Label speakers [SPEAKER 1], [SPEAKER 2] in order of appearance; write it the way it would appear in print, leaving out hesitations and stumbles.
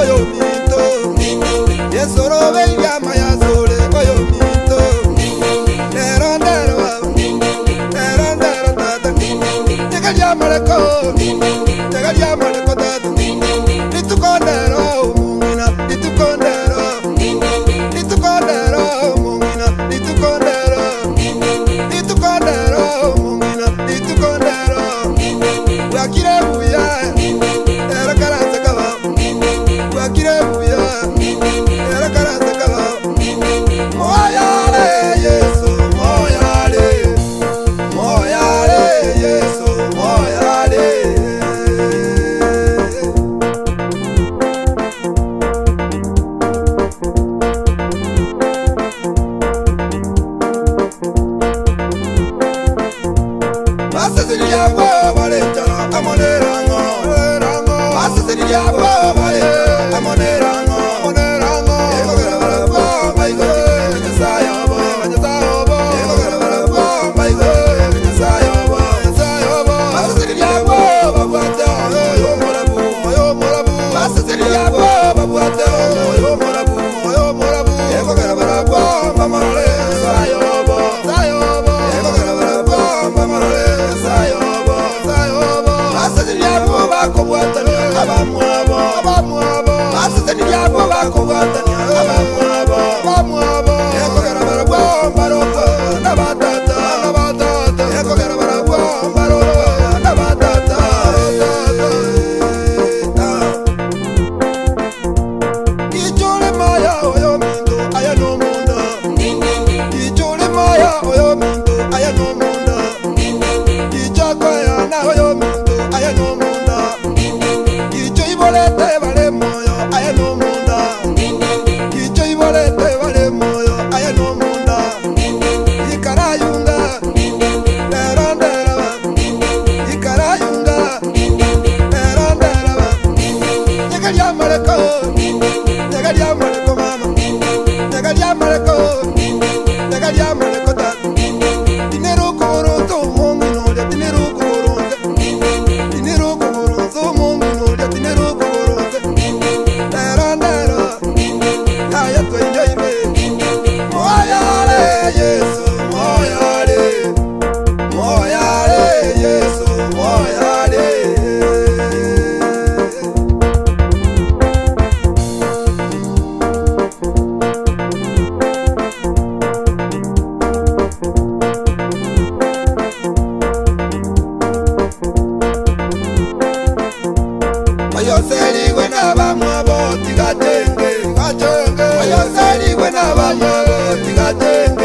[SPEAKER 1] oyo minto Yesoro beya maya sole oyo minto Nerondero tata Tegalia maleko tata Litukondero mungina litukondero mungina litukondero mungina litukondero Wakire buya era karasa kaba Wakire buya era karasa kaba Moyale Yesu moyale Yesu moyale Masasiria baba lechano amonerango Masasiria baba le amonerango Ego gara baba igo sayobo Ego gara baba igo sayobo Masasiria baba buata yo morabu Masasiria baba buata yo morabu Ego gara baba mare sayobo Ego gara baba mare sayobo Masasiria baba kubwatanya abamuabo Masasiria baba kubwatanya abamuabo Ego gara baba maroko nabatata Ego gara baba maroko nabatata Ijole maya oyo mindo aya no munda Ijole maya oyo mindo aya no munda Ijakwaya na oyo mindo aya no munda Ijo ibolete vale moyo aya no munda Ijo ibolete vale moyo aya no munda Ikarayunga nerondera Ikarayunga nerondera Nyagalia maleko mama Nyagalia maleko tata Dinero koroto mongino ya dinero koroto mongino ya dinero koroto Nerondero Aya twenye ibe Moyale Yesu moyale Yesu moyale Mayoseli wena bamuabo tigatenge Mayoseli wena bamuabo tigatenge